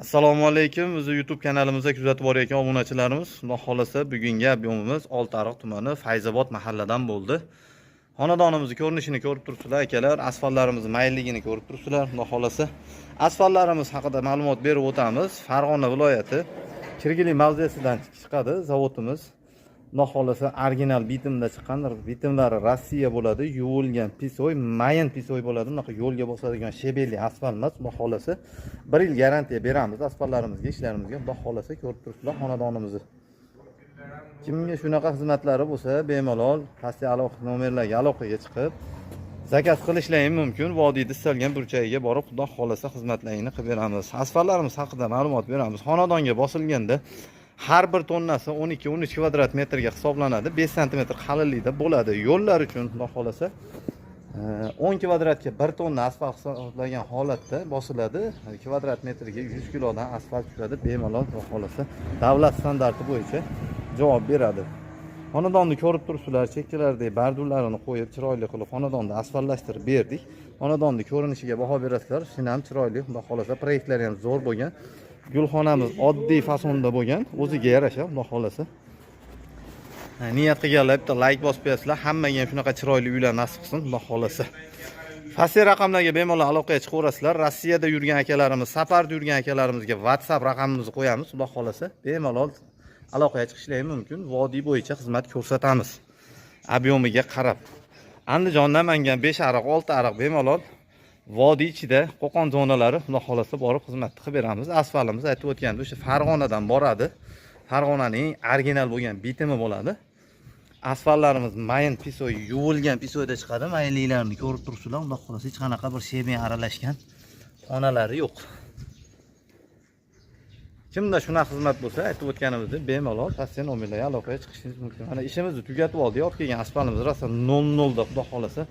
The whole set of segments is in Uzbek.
Assalomu alaykum. Bizni YouTube kanalimizga kuzatib borayotgan obunachilarimiz, xudo xolasa bugungi ob'yomimiz Oltiariq tumani Fayzobod mahalladan bo'ldi. Xonadonimizni ko'rinishini ko'rib turibsizlar akalar, asfaltlarimizni mayilligini ko'rib turibsizlar. Xudo xolasa asfaltlarimiz haqida ma'lumot berib o'tamiz. Farg'ona viloyati Kirgili mavzesidan chiqadi zavodimiz. Xudo xolasa original bitimda chiqqan, bitimlari Rossiya bo'ladi, yuvilgan pisoy, mayin pisoy bo'ladi. Bunaqa yo'lga bosadigan shebelli asfalt emas. Xudo xolasa 1 yil garantiya beramiz asfaltlarimizga, ishlarimizga. Xudo xolasa ko'rib turibsizlar xonadonimizni. Kimga shunaqa xizmatlari bo'lsa, bemalol pastga aloqa nomerlarga aloqaga chiqib zakaz qilishlaring mumkin. Vodiyda istalgan burchagiga borib, xudo xolasa xizmatlaringni qilib beramiz. Asfaltlarimiz haqida ma'lumot beramiz. Xonadonga bosilganda har bir tonnasi 12-13 kvadrat metrga hisoblanadi. 5 sm qalinlikda bo'ladi. Yo'llar uchun xudo xolasa 10 kvadratga 1 tonna asfalt hisoblagan holatda bosiladi. Kvadrat metriga 100 kilodan asfalt tushadi. Bemalol xudo xolasa davlat standarti bo'yicha javob beradi. Xonadonni ko'rib turibsizlar, chekkalardagi bardurlarini qo'yib, chiroyli qilib xonadonni asfaltlashtirib berdik. Xonadonni ko'rinishiga baho berasizlar. Shin ham chiroyli, xudo xolasa proyektlari ham zo'r bo'lgan. Gulxonamiz oddiy fasonda bo'lgan, o'ziga yarasha, xudo xolasa. Niyat qilganlar bitta like bosib qo'yasizlar. Hammaga ham shunaqa chiroyli uylar nasib qilsin, xudo xolasa. Fasiy raqamlarga bemalol aloqaga chiqaverasizlar. Rossiyada yurgan akalarimiz, safarda yurgan akalarimizga WhatsApp raqamimizni qo'yamiz, xudo xolasa. Bemalol aloqaga chiqishlari mumkin. Vodiy bo'yicha xizmat ko'rsatamiz. Ob'yomiga qarab. Andijon, Namangan, Beshariq, Oltiariq bemalol vodiy ichida Qo'qon zonalari xudo xolasa borib xizmat qilib beramiz. Asfaltimiz aytib o'tganda o'sha Farg'onadan boradi. Farg'onaning original bo'lgan bitimi bo'ladi. Asfaltlarimiz mayin pisoy, yuvilgan pisoyda chiqadi. Mayinliklarni ko'rib turibsizlar. Xudo xolasa hech qanaqa bir shebin aralashgan xonalari yo'q. Kimda shunaqa xizmat bo'lsa, aytib o'tganimizdek bemalol pastga nomerlarga aloqaga chiqishingiz mumkin. Mana ishimizni tugatib oldik. Olib kelgan asfaltimiz rosa 00 da xudo xolasa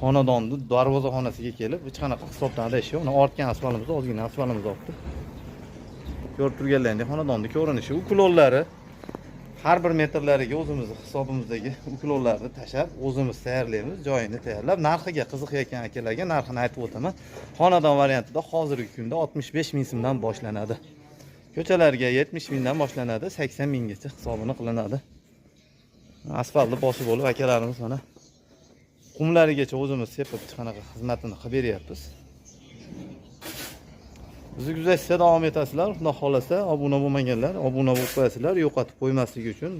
xonadonni darvozaxonasiga kelib hech qanaqa hisobdan adash yo'q. Mana ortgan asfaltimiz, ozgina asfaltimiz olibdi. Ko'rib turganlaringdek xonadonni ko'rinishi, uklonlari har bir metrlariga o'zimizning hisobimizdagi uklonlarni tashab, o'zimiz tayyorlaymiz, joyini tayyorlab, narxiga qiziqayotgan akalarga narxini aytib o'taman. Xonadon variantida hozirgi kunda 65 ming so'mdan boshlanadi. Ko'chalarga 70 mingdan boshlanadi, 80 minggacha hisobini qilinadi. Asfaltni bosib bo'lib akalarimiz mana qumlarigacha o'zimiz sepib chiqanaqa xizmatini qilib beryapmiz. Bizni kuzatishda davom etasizlar. Xudo xolasa obuna bo'lmaganlar obuna bo'lib qo'yasizlar, yo'qotib qo'ymaslik uchun.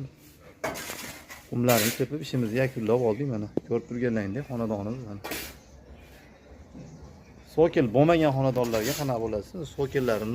Qumlarni sepib ishimizni yakunlab oldik mana. Ko'rib turganlaringdek xonadonimiz mana. Sokil bo'lmagan xonadonlarga qanaqa bo'lasiz? Sokillari